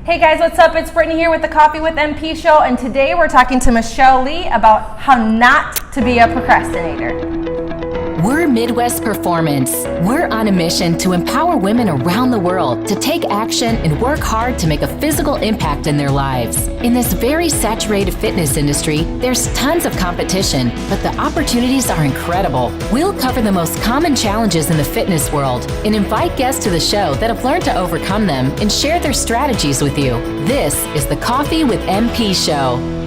Hey guys, what's up? It's Brittany here with the Coffee with MP show, and today we're talking to Michele about how not to be a procrastinator. We're Midwest Performance. We're on a mission to empower women around the world to take action and work hard to make a physical impact in their lives. In this very saturated fitness industry, there's tons of competition, but the opportunities are incredible. We'll cover the most common challenges in the fitness world and invite guests to the show that have learned to overcome them and share their strategies with you. This is the Coffee with MP show.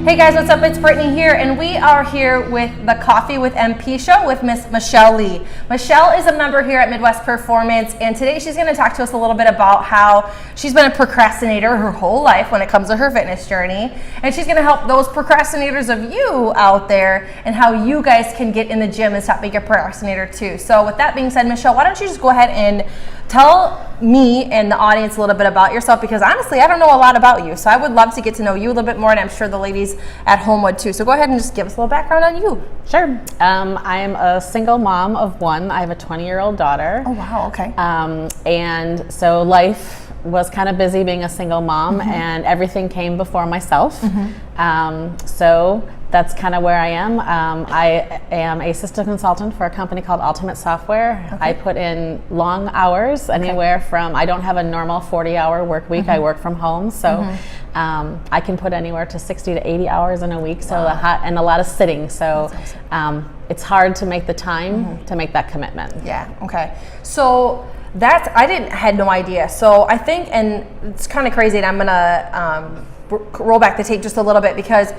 Hey guys, what's up? It's Brittany here, and we are here with the Coffee with MP show with Miss Michele. Michele is a member here at Midwest Performance, and today she's going to talk to us a little bit about how she's been a procrastinator her whole life when it comes to her fitness journey, and she's going to help those procrastinators of you out there and how you guys can get in the gym and stop being a procrastinator too. So with that being said, Michele, why don't you just go ahead and tell me and the audience a little bit about yourself, because honestly, I don't know a lot about you. So I would love to get to know you a little bit more, and I'm sure the ladies at home would too. So go ahead and just give us a little background on you. Sure. I am a single mom of one. I have a 20-year-old daughter. Oh, wow. Okay. And so life was kind of busy being a single mom, and everything came before myself. So that's kind of where I am. I am a system consultant for a company called Ultimate Software. Okay. I put in long hours, anywhere from, I don't have a normal 40-hour work week. I work from home, so I can put anywhere to 60 to 80 hours in a week. So and a lot of sitting. So awesome. It's hard to make the time to make that commitment. Yeah. Okay. So I had no idea. So I think, and it's kind of crazy, and I'm gonna roll back the tape just a little bit, because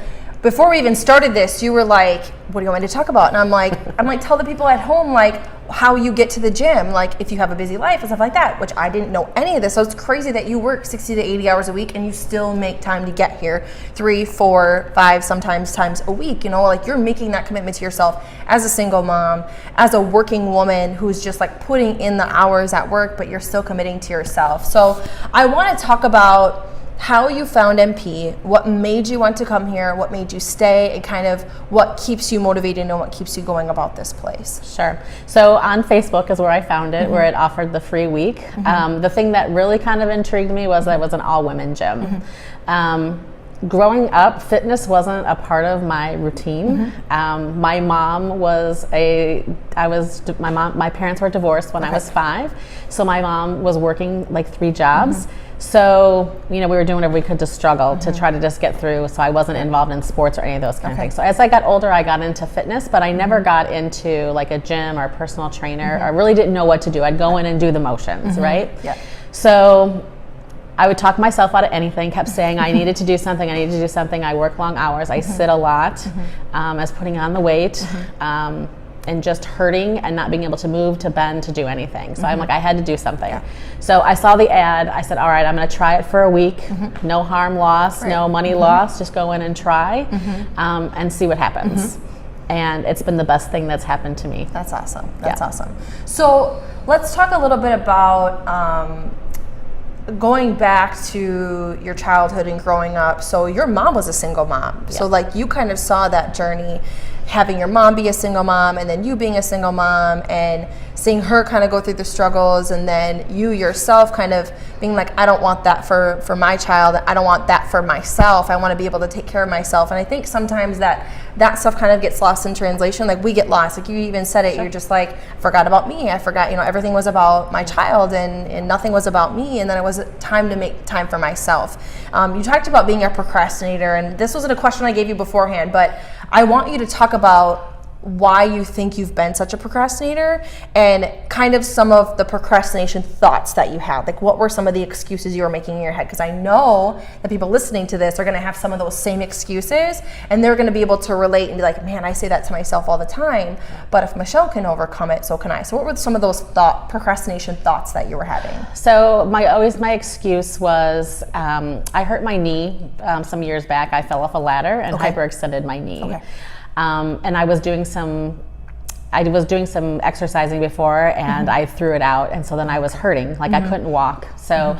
before we even started this, you were like, what do you want me to talk about? And I'm like, tell the people at home, like, how you get to the gym, like if you have a busy life and stuff like that, which I didn't know any of this. So it's crazy that you work 60 to 80 hours a week and you still make time to get here 3, 4, 5, sometimes times a week. You know, like you're making that commitment to yourself as a single mom, as a working woman who's just like putting in the hours at work, but you're still committing to yourself. So I want to talk about how you found MP, what made you want to come here, what made you stay, and kind of what keeps you motivated and what keeps you going about this place. Sure. So on Facebook is where I found it, where it offered the free week. The thing that really kind of intrigued me was that it was an all-women gym. Growing up, fitness wasn't a part of my routine. My mom was my parents were divorced when I was 5, so my mom was working like 3 jobs. So, you know, we were doing whatever we could to struggle to try to just get through. So I wasn't involved in sports or any of those kind of things. So as I got older, I got into fitness, but I never got into like a gym or a personal trainer. I really didn't know what to do. I'd go in and do the motions, right? Yeah. So I would talk myself out of anything, kept saying I needed to do something, I work long hours, I sit a lot, as putting on the weight, and just hurting and not being able to move, to bend, to do anything. So I'm like, I had to do something. Yeah. So I saw the ad, I said, all right, I'm gonna try it for a week, no harm lost, no money lost, just go in and try, and see what happens. And it's been the best thing that's happened to me. That's awesome. That's awesome. So let's talk a little bit about going back to your childhood and growing up. So your mom was a single mom. So like you kind of saw that journey, having your mom be a single mom and then you being a single mom and seeing her kind of go through the struggles, and then you yourself kind of being like, I don't want that for my child. I don't want that for myself. I want to be able to take care of myself. And I think sometimes that stuff kind of gets lost in translation. Like we get lost. Like you even said it, you're just like, I forgot about me. I forgot, you know, everything was about my child and nothing was about me. And then it was time to make time for myself. You talked about being a procrastinator, and this wasn't a question I gave you beforehand, but I want you to talk about why you think you've been such a procrastinator and kind of some of the procrastination thoughts that you had. Like what were some of the excuses you were making in your head? Because I know that people listening to this are going to have some of those same excuses, and they're going to be able to relate and be like, man, I say that to myself all the time, but if Michele can overcome it, so can I. So what were some of those procrastination thoughts that you were having? So my excuse was I hurt my knee some years back. I fell off a ladder and hyperextended my knee. And I was doing some exercising before, and I threw it out, and so then I was hurting, like I couldn't walk. So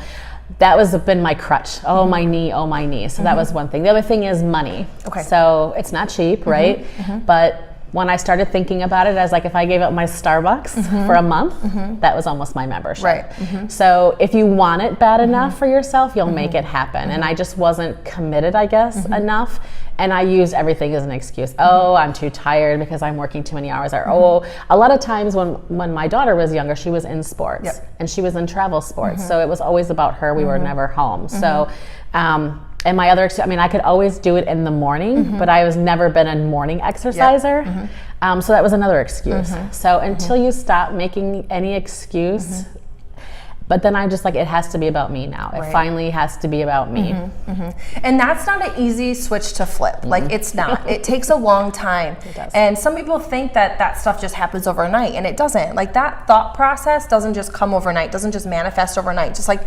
that was been my crutch. Oh, my knee, oh, my knee. So that was one thing. The other thing is money. So it's not cheap, right? But when I started thinking about it as like if I gave up my Starbucks for a month, that was almost my membership. Right. So if you want it bad enough for yourself, you'll make it happen. And I just wasn't committed, I guess, enough. And I used everything as an excuse. Oh, I'm too tired because I'm working too many hours. Or a lot of times when my daughter was younger, she was in sports and she was in travel sports. So it was always about her. We were never home. So, and my other, I mean, I could always do it in the morning, but I was never been a morning exerciser. So that was another excuse. So until you stop making any excuse, but then I'm just like, it has to be about me now. It finally has to be about me. And that's not an easy switch to flip. Like, it's not. It takes a long time. It does. And some people think that that stuff just happens overnight, and it doesn't. Like, that thought process doesn't just come overnight, doesn't just manifest overnight. Just like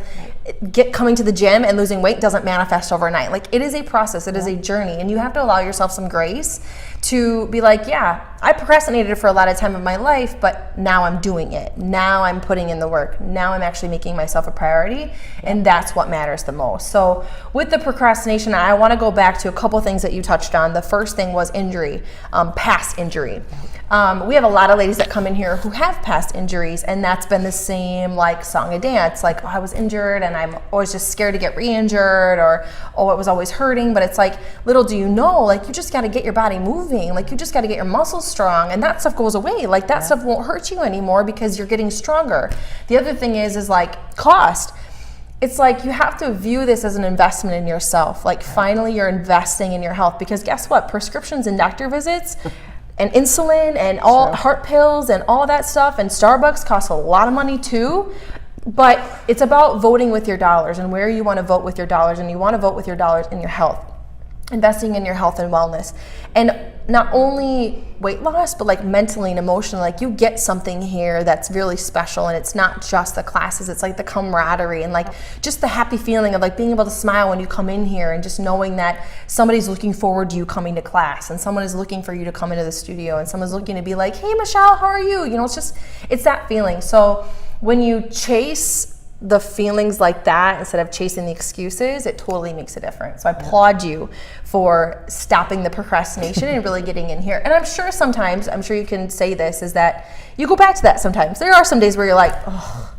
coming to the gym and losing weight doesn't manifest overnight. Like, it is a process, it is a journey, and you have to allow yourself some grace to be like, yeah, I procrastinated for a lot of time of my life, but now I'm doing it. Now I'm putting in the work. Now I'm actually making myself a priority, and that's what matters the most. So with the procrastination, I want to go back to a couple things that you touched on. The first thing was injury, past injury. We have a lot of ladies that come in here who have past injuries, and that's been the same like song and dance, like, oh, I was injured and I'm always just scared to get re-injured, or oh, it was always hurting. But it's like, little do you know, like, you just got to get your body moving, like, you just got to get your muscles strong, and that stuff goes away. Like, that stuff won't hurt you anymore because you're getting stronger. The other thing is like cost. It's like, you have to view this as an investment in yourself. Like, finally you're investing in your health, because guess what? Prescriptions and doctor visits and insulin and all heart pills and all that stuff, and Starbucks costs a lot of money too. But it's about voting with your dollars and where you want to vote with your dollars, and you want to vote with your dollars in your health, investing in your health and wellness. And not only weight loss, but like mentally and emotionally, like, you get something here that's really special. And it's not just the classes, it's like the camaraderie and like just the happy feeling of like being able to smile when you come in here, and just knowing that somebody's looking forward to you coming to class, and someone is looking for you to come into the studio, and someone's looking to be like, hey Michele, how are you? You know, it's that feeling. So when you chase the feelings like that instead of chasing the excuses, it totally makes a difference. So I applaud you for stopping the procrastination and really getting in here. And I'm sure sometimes, I'm sure you can say this, is that you go back to that sometimes. There are some days where you're like, oh,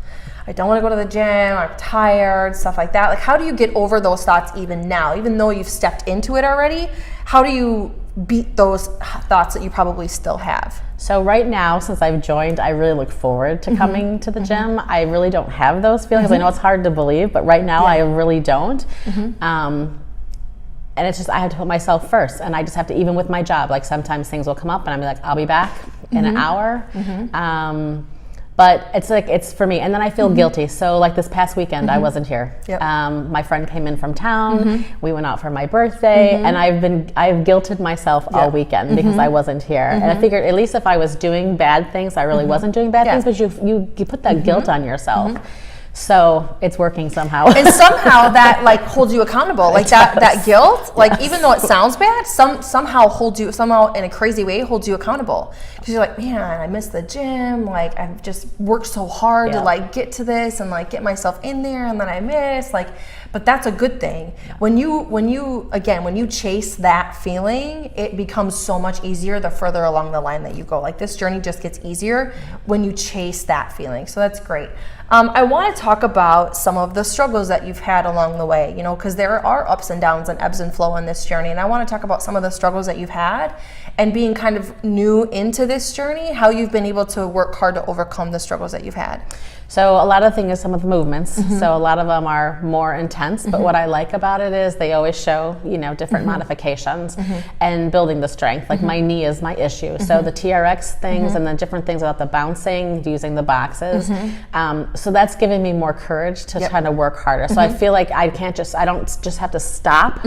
I don't want to go to the gym, I'm tired, stuff like that. Like, how do you get over those thoughts even now? Even though you've stepped into it already, how do you beat those thoughts that you probably still have? So right now, since I've joined, I really look forward to coming to the gym. I really don't have those feelings. I know it's hard to believe, but right now I really don't. And it's just, I have to put myself first, and I just have to, even with my job, like, sometimes things will come up and I'm like, I'll be back in an hour. But it's like, it's for me. And then I feel guilty. So like this past weekend, I wasn't here. My friend came in from town. We went out for my birthday, and I've guilted myself all weekend because I wasn't here. And I figured, at least if I was doing bad things, I really wasn't doing bad things, but you put that guilt on yourself. So it's working somehow. And somehow that like holds you accountable. Like that guilt, like even though it sounds bad, somehow in a crazy way holds you accountable. Because you're like, man, I missed the gym. Like, I've just worked so hard to like get to this and like get myself in there, and then I miss, like, but that's a good thing. When you chase that feeling, it becomes so much easier the further along the line that you go. Like, this journey just gets easier when you chase that feeling. So that's great. I want to talk about some of the struggles that you've had along the way, you know, because there are ups and downs and ebbs and flow in this journey. And I want to talk about some of the struggles that you've had, and being kind of new into this journey, how you've been able to work hard to overcome the struggles that you've had. So a lot of things is some of the movements. So a lot of them are more intense, but what I like about it is they always show, you know, different modifications and building the strength. Like my knee is my issue. So the TRX things and the different things about the bouncing, using the boxes. So that's giving me more courage to try to work harder. So I feel like I don't just have to stop.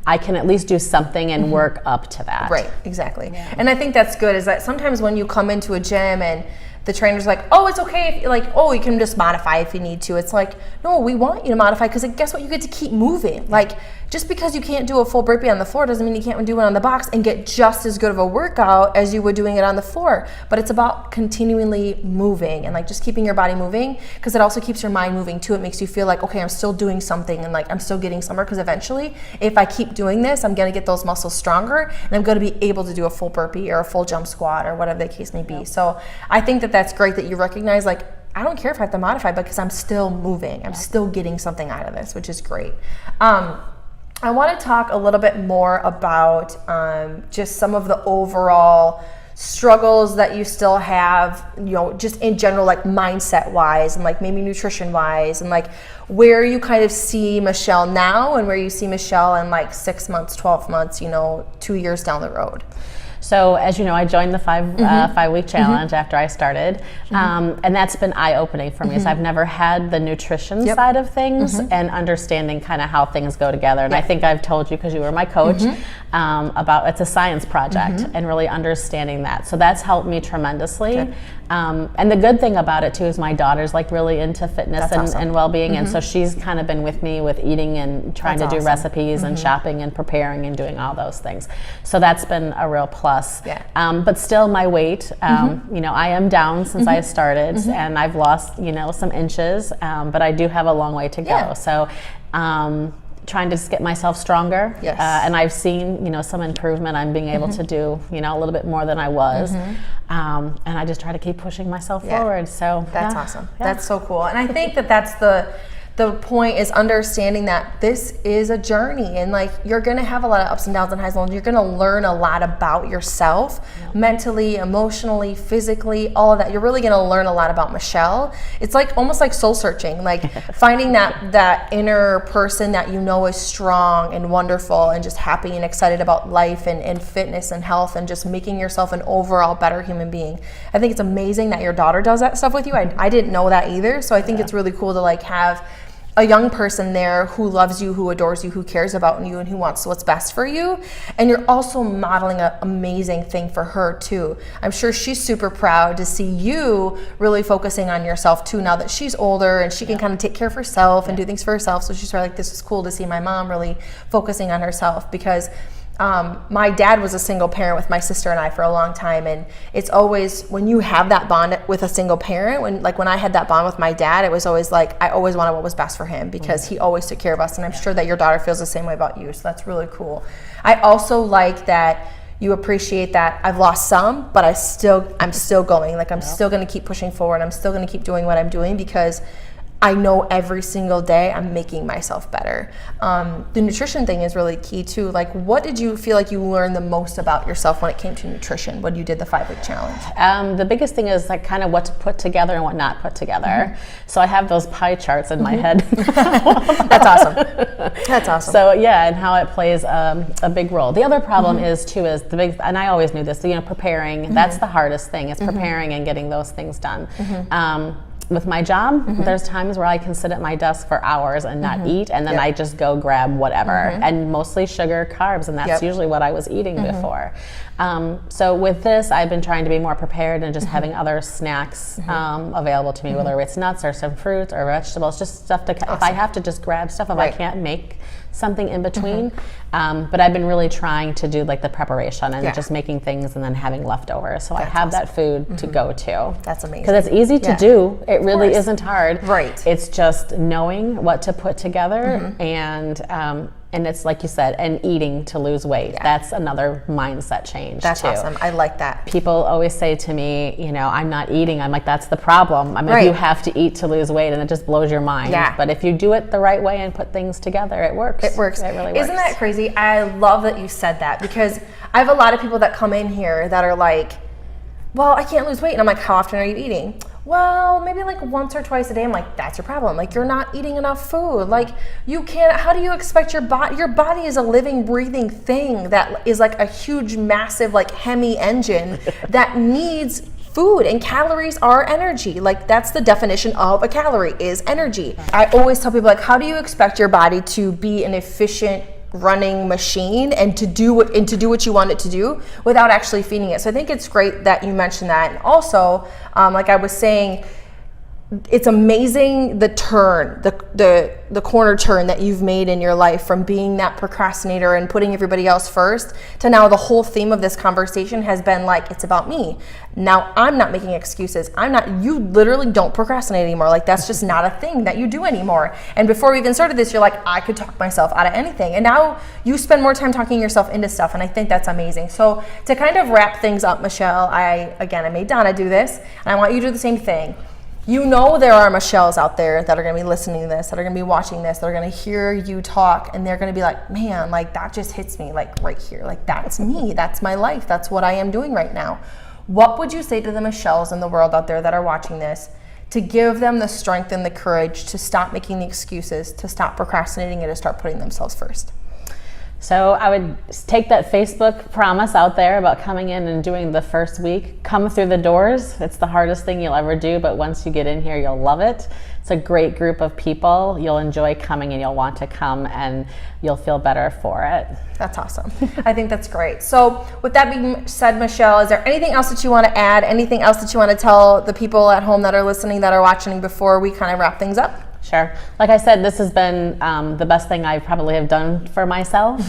I can at least do something and work up to that. Right, exactly. Yeah. And I think that's good, is that sometimes when you come into a gym and the trainer's like, oh, it's okay if, like, oh, you can just modify if you need to. It's like, no, we want you to modify, because guess what? You get to keep moving. Like, just because you can't do a full burpee on the floor doesn't mean you can't do it on the box and get just as good of a workout as you would doing it on the floor. But it's about continually moving and like just keeping your body moving, because it also keeps your mind moving too. It makes you feel like, okay, I'm still doing something and like I'm still getting somewhere, because eventually if I keep doing this, I'm going to get those muscles stronger and I'm going to be able to do a full burpee or a full jump squat or whatever the case may be. So I think that that's great that you recognize, like, I don't care if I have to modify because I'm still moving. I'm still getting something out of this, which is great. I want to talk a little bit more about just some of the overall struggles that you still have, you know, just in general, like mindset wise and like maybe nutrition wise, and like where you kind of see Michele now and where you see Michele in like 6 months, 12 months, you know, 2 years down the road. So as you know, I joined the five-week challenge after I started, and that's been eye-opening for me. So I've never had the nutrition side of things and understanding kind of how things go together. And I think I've told you, because you were my coach, about it's a science project and really understanding that. So that's helped me tremendously. And the good thing about it too is my daughter's like really into fitness and well-being, and so she's kind of been with me with eating and trying to do recipes and shopping and preparing and doing all those things. So that's been a real plus. But still my weight, you know, I am down since I started and I've lost, you know, some inches, but I do have a long way to go. So trying to just get myself stronger, and I've seen, you know, some improvement. I'm being able to do, you know, a little bit more than I was, and I just try to keep pushing myself forward. So that's awesome. That's so cool. And I think that that's the point, is understanding that this is a journey, and like you're gonna have a lot of ups and downs and highs and lows. You're gonna learn a lot about yourself, mentally, emotionally, physically, all of that. You're really gonna learn a lot about Michele. It's like almost like soul searching, like finding that inner person that you know is strong and wonderful and just happy and excited about life and fitness and health and just making yourself an overall better human being. I think it's amazing that your daughter does that stuff with you. I didn't know that either, so I think it's really cool to like have a young person there who loves you, who adores you, who cares about you, and who wants what's best for you. And you're also modeling an amazing thing for her too. I'm sure she's super proud to see you really focusing on yourself too, now that she's older and she can kind of take care of herself and do things for herself. So she's probably like, this is cool to see my mom really focusing on herself, because my dad was a single parent with my sister and I for a long time, and it's always, when you have that bond with a single parent, when I had that bond with my dad, it was always like I always wanted what was best for him, because he always took care of us, and I'm sure that your daughter feels the same way about you, so that's really cool. I also like that you appreciate that I've lost some, but I'm still going, like I'm still going to keep pushing forward. I'm still going to keep doing what I'm doing, because I know every single day I'm making myself better. The nutrition thing is really key too. Like, what did you feel like you learned the most about yourself when it came to nutrition when you did the 5-week challenge? The biggest thing is like kind of what to put together and what not put together. So I have those pie charts in my head. That's awesome. That's awesome. So yeah, and how it plays a big role. The other problem is the big, and I always knew this, you know, preparing, that's the hardest thing, is preparing and getting those things done. With my job, there's times where I can sit at my desk for hours and not eat, and then I just go grab whatever, and mostly sugar, carbs, and that's usually what I was eating before. So with this, I've been trying to be more prepared and just having other snacks available to me, whether it's nuts or some fruits or vegetables, just stuff to, if I have to just grab stuff, if I can't make something in between. But I've been really trying to do like the preparation and just making things and then having leftovers. So I have that food to go to. That's amazing. Because it's easy to do. It really isn't hard. Right. It's just knowing what to put together and it's like you said, and eating to lose weight. That's another mindset change. That's too. Awesome. I like that. People always say to me, you know, I'm not eating. I'm like, that's the problem. I mean, you have to eat to lose weight, and it just blows your mind. Yeah. But if you do it the right way and put things together, it works. It works. It really works. Isn't that crazy? I love that you said that, because I have a lot of people that come in here that are like, well, I can't lose weight. And I'm like, how often are you eating? Well, maybe like once or twice a day. I'm like, that's your problem. Like, you're not eating enough food. Like, you can't, how do you expect your body is a living, breathing thing that is like a huge, massive, like Hemi engine that needs food, and calories are energy. Like, that's the definition of a calorie, is energy. I always tell people, like, how do you expect your body to be an efficient running machine and to do what you want it to do without actually feeding it? So I think it's great that you mentioned that. And also, like I was saying, it's amazing the turn, the corner turn that you've made in your life from being that procrastinator and putting everybody else first to now the whole theme of this conversation has been like, it's about me. Now I'm not making excuses. You literally don't procrastinate anymore. Like that's just not a thing that you do anymore. And before we even started this, you're like, I could talk myself out of anything. And now you spend more time talking yourself into stuff. And I think that's amazing. So to kind of wrap things up, Michele, I made Donna do this, and I want you to do the same thing. You know there are Michelles out there that are going to be listening to this, that are going to be watching this, that are going to hear you talk, and they're going to be like, man, like that just hits me like right here. Like that's me. That's my life. That's what I am doing right now. What would you say to the Michelles in the world out there that are watching this to give them the strength and the courage to stop making the excuses, to stop procrastinating, and to start putting themselves first? So I would take that Facebook promise out there about coming in and doing the first week. Come through the doors. It's the hardest thing you'll ever do, but once you get in here, you'll love it. It's a great group of people. You'll enjoy coming and you'll want to come and you'll feel better for it. That's awesome. I think that's great. So with that being said, Michele, is there anything else that you want to add? Anything else that you want to tell the people at home that are listening, that are watching before we kind of wrap things up? Sure. Like I said, this has been the best thing I probably have done for myself.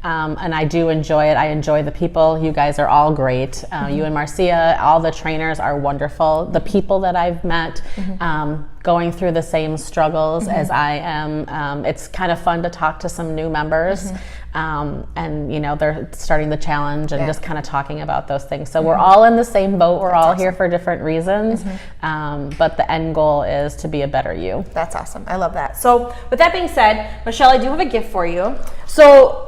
And I do enjoy it. I enjoy the people. You guys are all great. You and Marcia, all the trainers are wonderful. The people that I've met going through the same struggles as I am. It's kind of fun to talk to some new members. And you know, they're starting the challenge and just kind of talking about those things. So we're all in the same boat. We're all here for different reasons. But the end goal is to be a better you. That's awesome. I love that. So with that being said, Michele, I do have a gift for you. So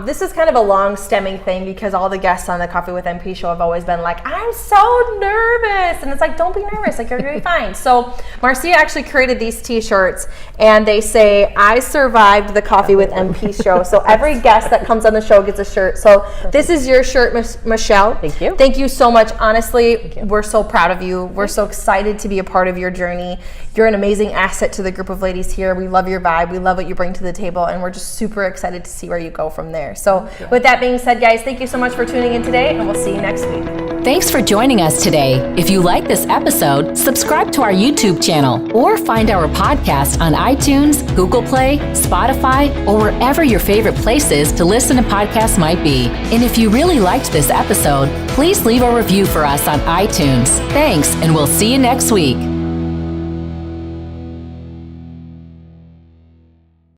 this is kind of a long stemming thing because all the guests on the Coffee with MP show have always been like, I'm so nervous. And it's like, don't be nervous. Like, you're going to be fine. So Marcia actually created these t-shirts and they say, I survived the Coffee with MP show. So every guest that comes on the show gets a shirt. So this is your shirt, Michele. Thank you. Thank you so much. Honestly, we're so proud of you. We're so excited to be a part of your journey. You're an amazing asset to the group of ladies here. We love your vibe. We love what you bring to the table. And we're just super excited to see where you go from there. So with that being said, guys, thank you so much for tuning in today, and we'll see you next week. Thanks for joining us today. If you like this episode, subscribe to our YouTube channel or find our podcast on iTunes, Google Play, Spotify, or wherever your favorite places to listen to podcasts might be. And if you really liked this episode, please leave a review for us on iTunes. Thanks, and we'll see you next week.